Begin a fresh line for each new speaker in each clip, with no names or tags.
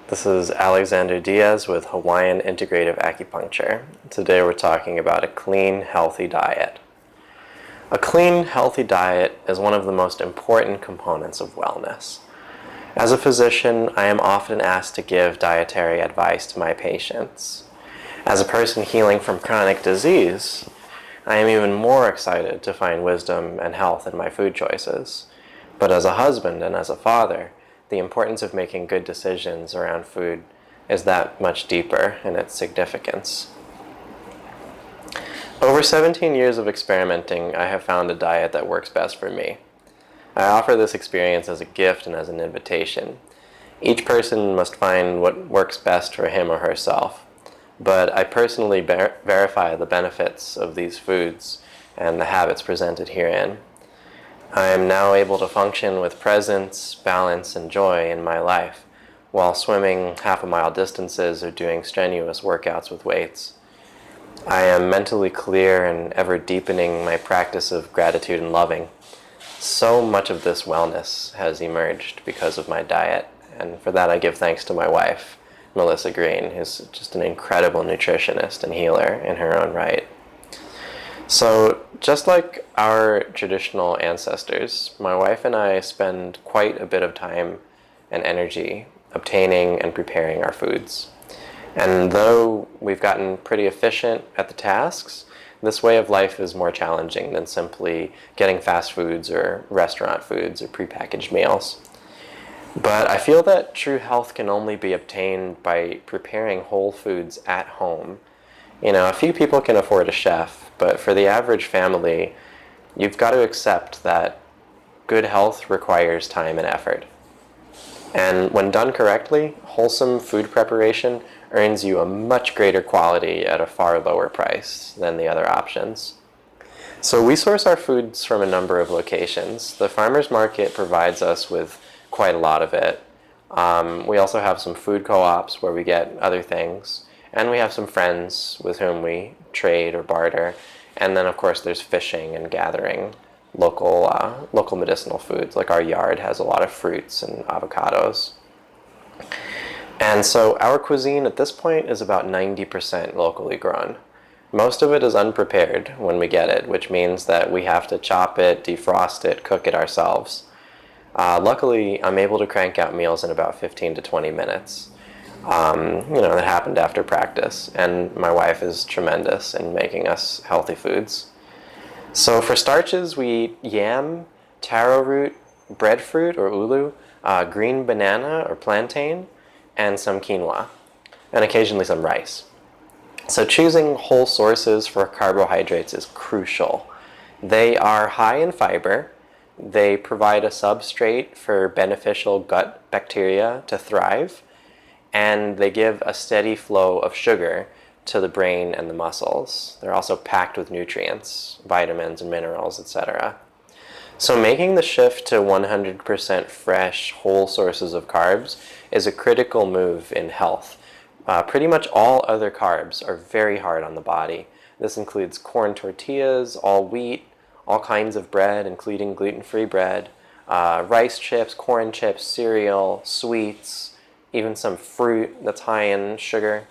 This is Alexander Diaz with Hawaiian Integrative Acupuncture. Today we're talking about a clean, healthy diet. A clean, healthy diet is one of the most important components of wellness. As a physician, I am often asked to give dietary advice to my patients. As a person healing from chronic disease, I am even more excited to find wisdom and health in my food choices. But as a husband and as a father, the importance of making good decisions around food is that much deeper in its significance. Over 17 years of experimenting, I have found a diet that works best for me. I offer this experience as a gift and as an invitation. Each person must find what works best for him or herself, but I personally verify the benefits of these foods and the habits presented herein. I am now able to function with presence, balance, and joy in my life while swimming half-a-mile distances or doing strenuous workouts with weights. I am mentally clear and ever deepening my practice of gratitude and loving. So much of this wellness has emerged because of my diet, and for that I give thanks to my wife, Melissa Green, who's just an incredible nutritionist and healer in her own right. So, just like our traditional ancestors, my wife and I spend quite a bit of time and energy obtaining and preparing our foods. And though we've gotten pretty efficient at the tasks, this way of life is more challenging than simply getting fast foods or restaurant foods or prepackaged meals. But I feel that true health can only be obtained by preparing whole foods at home. A few people can afford a chef, but for the average family, you've got to accept that good health requires time and effort. And when done correctly, wholesome food preparation earns you a much greater quality at a far lower price than the other options. So we source our foods from a number of locations. The farmers market provides us with quite a lot of it. We also have some food co-ops where we get other things. And we have some friends with whom we trade or barter. And then, of course, there's fishing and gathering local medicinal foods. Like our yard has a lot of fruits and avocados. And so our cuisine at this point is about 90% locally grown. Most of it is unprepared when we get it, which means that we have to chop it, defrost it, cook it ourselves. Luckily, I'm able to crank out meals in about 15 to 20 minutes. That happened after practice, and my wife is tremendous in making us healthy foods. So for starches, we eat yam, taro root, breadfruit or ulu, green banana or plantain, and some quinoa, and occasionally some rice. So choosing whole sources for carbohydrates is crucial. They are high in fiber, they provide a substrate for beneficial gut bacteria to thrive, and they give a steady flow of sugar to the brain and the muscles. They're also packed with nutrients, vitamins and minerals, etc. So making the shift to 100% fresh, whole sources of carbs is a critical move in health. Pretty much all other carbs are very hard on the body. This includes corn tortillas, all wheat, all kinds of bread, including gluten-free bread, rice chips, corn chips, cereal, sweets, even some fruit that's high in sugar.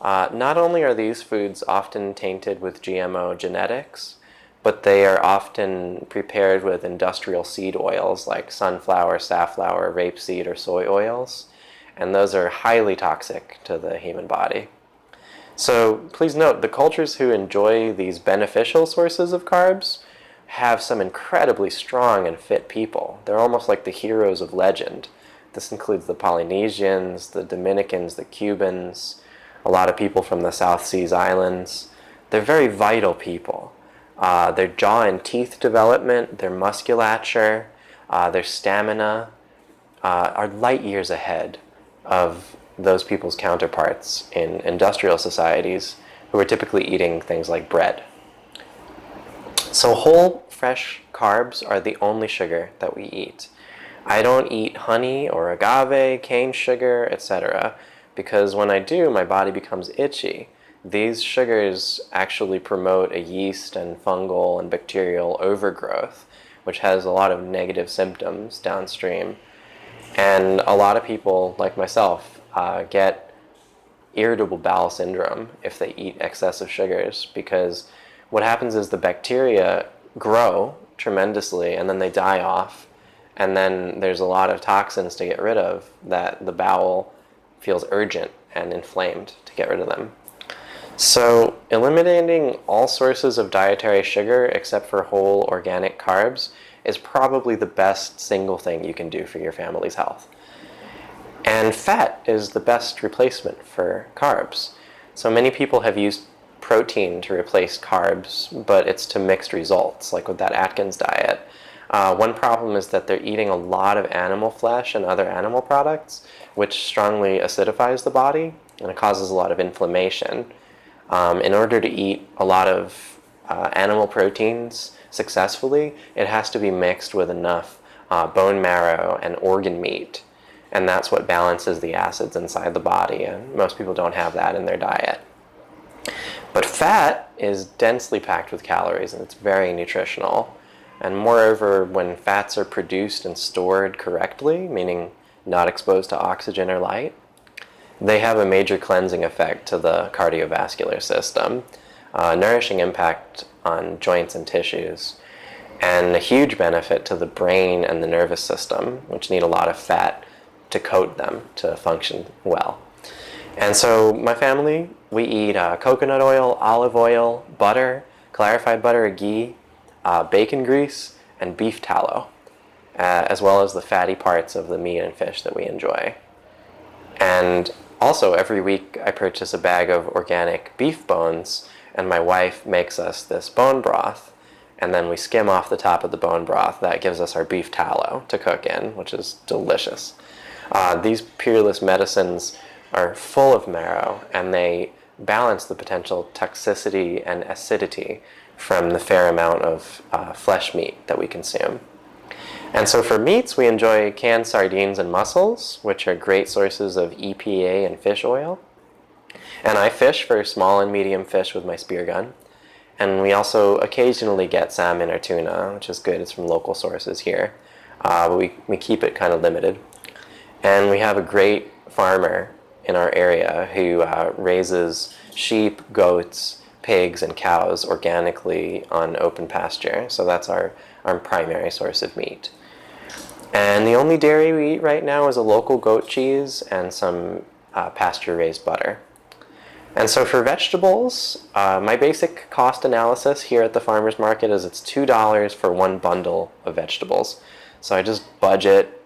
Not only are these foods often tainted with GMO genetics, but they are often prepared with industrial seed oils like sunflower, safflower, rapeseed, or soy oils, and those are highly toxic to the human body. So please note, the cultures who enjoy these beneficial sources of carbs have some incredibly strong and fit people. They're almost like the heroes of legend. This includes the Polynesians, the Dominicans, the Cubans, a lot of people from the South Seas Islands. They're very vital people. Their jaw and teeth development, their musculature, their stamina are light years ahead of those people's counterparts in industrial societies who are typically eating things like bread. So whole, fresh carbs are the only sugar that we eat. I don't eat honey or agave, cane sugar, etc. because when I do, my body becomes itchy. These sugars actually promote a yeast and fungal and bacterial overgrowth, which has a lot of negative symptoms downstream. And a lot of people, like myself, get irritable bowel syndrome if they eat excessive sugars, because what happens is the bacteria grow tremendously and then they die off, and then there's a lot of toxins to get rid of that the bowel feels urgent and inflamed to get rid of them. So eliminating all sources of dietary sugar except for whole organic carbs is probably the best single thing you can do for your family's health. And fat is the best replacement for carbs. So many people have used protein to replace carbs, but it's to mixed results, like with that Atkins diet. One problem is that they're eating a lot of animal flesh and other animal products, which strongly acidifies the body, and it causes a lot of inflammation. In order to eat a lot of animal proteins successfully, it has to be mixed with enough bone marrow and organ meat, and that's what balances the acids inside the body, and most people don't have that in their diet. But fat is densely packed with calories, and it's very nutritional. And moreover, when fats are produced and stored correctly, meaning not exposed to oxygen or light, they have a major cleansing effect to the cardiovascular system, nourishing impact on joints and tissues, and a huge benefit to the brain and the nervous system, which need a lot of fat to coat them to function well. And so my family, we eat coconut oil, olive oil, butter, clarified butter or ghee, bacon grease, and beef tallow, as well as the fatty parts of the meat and fish that we enjoy. And also every week I purchase a bag of organic beef bones, and my wife makes us this bone broth, and then we skim off the top of the bone broth. That gives us our beef tallow to cook in, which is delicious. These peerless medicines are full of marrow, and they balance the potential toxicity and acidity from the fair amount of flesh meat that we consume. And so for meats, we enjoy canned sardines and mussels, which are great sources of EPA and fish oil. And I fish for small and medium fish with my spear gun. And we also occasionally get salmon or tuna, which is good. It's from local sources here. But we keep it kind of limited. And we have a great farmer in our area who raises sheep, goats, pigs, and cows organically on open pasture. So that's our primary source of meat. And the only dairy we eat right now is a local goat cheese and some pasture-raised butter. And so for vegetables, my basic cost analysis here at the farmer's market is it's $2 for one bundle of vegetables. So I just budget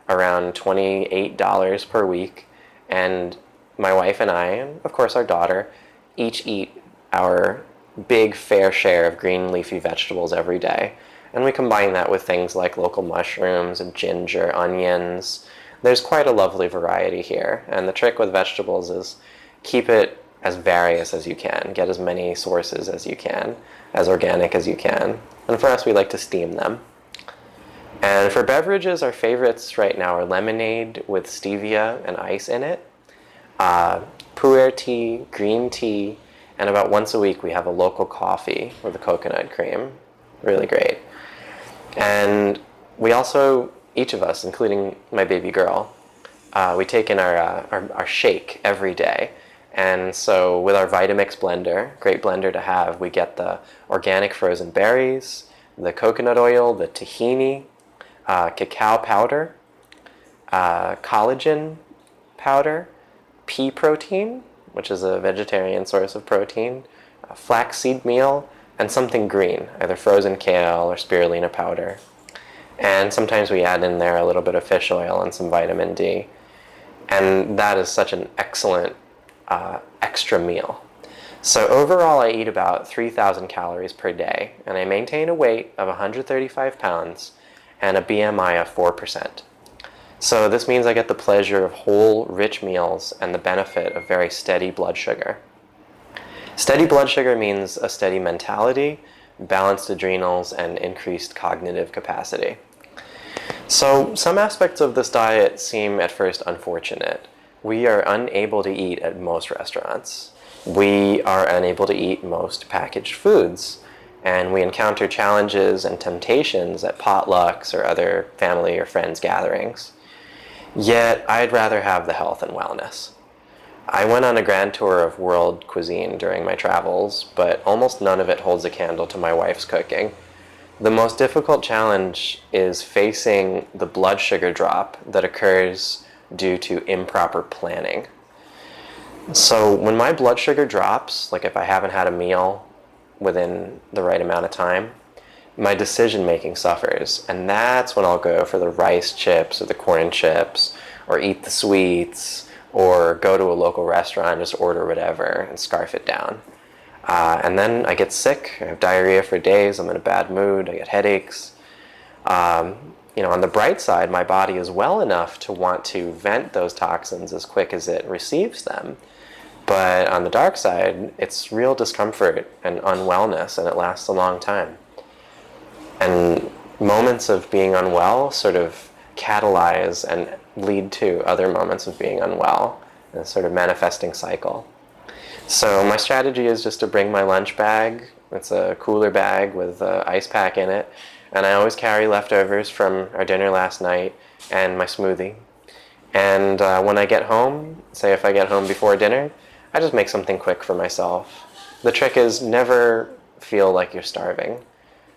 around $28 per week, and my wife and I, and of course our daughter, each eat our big fair share of green leafy vegetables every day. And we combine that with things like local mushrooms and ginger, onions. There's quite a lovely variety here. And the trick with vegetables is keep it as various as you can. Get as many sources as you can, as organic as you can. And for us, we like to steam them. And for beverages, our favorites right now are lemonade with stevia and ice in it, pu'er tea, green tea, and about once a week we have a local coffee with a coconut cream. Really great. And we also, each of us, including my baby girl, we take in our shake every day. And so with our Vitamix blender, great blender to have, we get the organic frozen berries, the coconut oil, the tahini, cacao powder, collagen powder, pea protein, which is a vegetarian source of protein, flaxseed meal, and something green, either frozen kale or spirulina powder. And sometimes we add in there a little bit of fish oil and some vitamin D. And that is such an excellent extra meal. So overall, I eat about 3,000 calories per day, and I maintain a weight of 135 pounds and a BMI of 4%. So this means I get the pleasure of whole, rich meals and the benefit of very steady blood sugar. Steady blood sugar means a steady mentality, balanced adrenals, and increased cognitive capacity. So some aspects of this diet seem at first unfortunate. We are unable to eat at most restaurants. We are unable to eat most packaged foods. And we encounter challenges and temptations at potlucks or other family or friends gatherings. Yet, I'd rather have the health and wellness. I went on a grand tour of world cuisine during my travels, but almost none of it holds a candle to my wife's cooking. The most difficult challenge is facing the blood sugar drop that occurs due to improper planning. So when my blood sugar drops, like if I haven't had a meal within the right amount of time, my decision making suffers. And that's when I'll go for the rice chips or the corn chips, or eat the sweets, or go to a local restaurant and just order whatever and scarf it down. And then I get sick, I have diarrhea for days, I'm in a bad mood, I get headaches. On the bright side, my body is well enough to want to vent those toxins as quick as it receives them. But on the dark side, it's real discomfort and unwellness, and it lasts a long time. And moments of being unwell sort of catalyze and lead to other moments of being unwell, in a sort of manifesting cycle. So my strategy is just to bring my lunch bag. It's a cooler bag with an ice pack in it, and I always carry leftovers from our dinner last night and my smoothie. And when I get home, say if I get home before dinner, I just make something quick for myself. The trick is never feel like you're starving.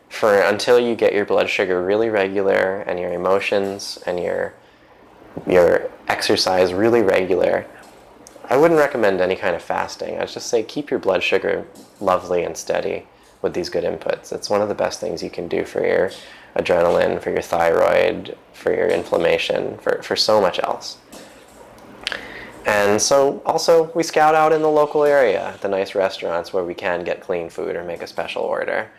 For until you get your blood sugar really regular and your emotions and your exercise really regular, I wouldn't recommend any kind of fasting. I'd just say keep your blood sugar lovely and steady with these good inputs. It's one of the best things you can do for your adrenaline, for your thyroid, for your inflammation, for so much else. And so also we scout out in the local area, the nice restaurants where we can get clean food or make a special order.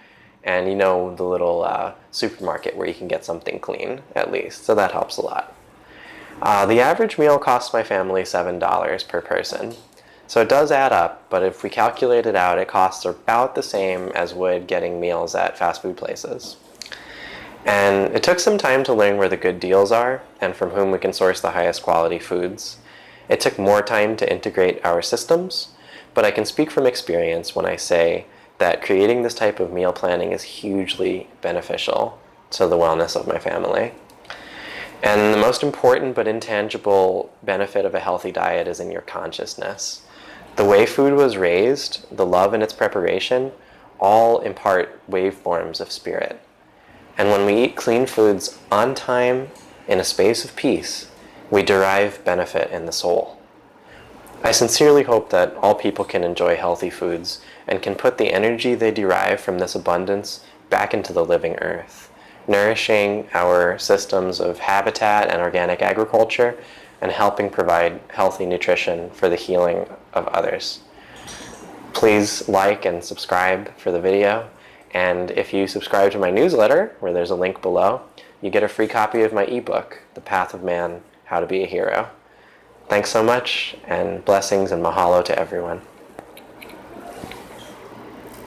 And the little supermarket where you can get something clean, at least. So that helps a lot. The average meal costs my family $7 per person. So it does add up, but if we calculate it out, it costs about the same as would getting meals at fast food places. And it took some time to learn where the good deals are and from whom we can source the highest quality foods. It took more time to integrate our systems, but I can speak from experience when I say that creating this type of meal planning is hugely beneficial to the wellness of my family. And the most important but intangible benefit of a healthy diet is in your consciousness. The way food was raised, the love in its preparation, all impart waveforms of spirit. And when we eat clean foods on time, in a space of peace, we derive benefit in the soul. I sincerely hope that all people can enjoy healthy foods and can put the energy they derive from this abundance back into the living earth, nourishing our systems of habitat and organic agriculture and helping provide healthy nutrition for the healing of others. Please like and subscribe for the video, and if you subscribe to my newsletter, where there's a link below, you get a free copy of my ebook, The Path of Man, How to Be a Hero. Thanks so much, and blessings and mahalo to everyone.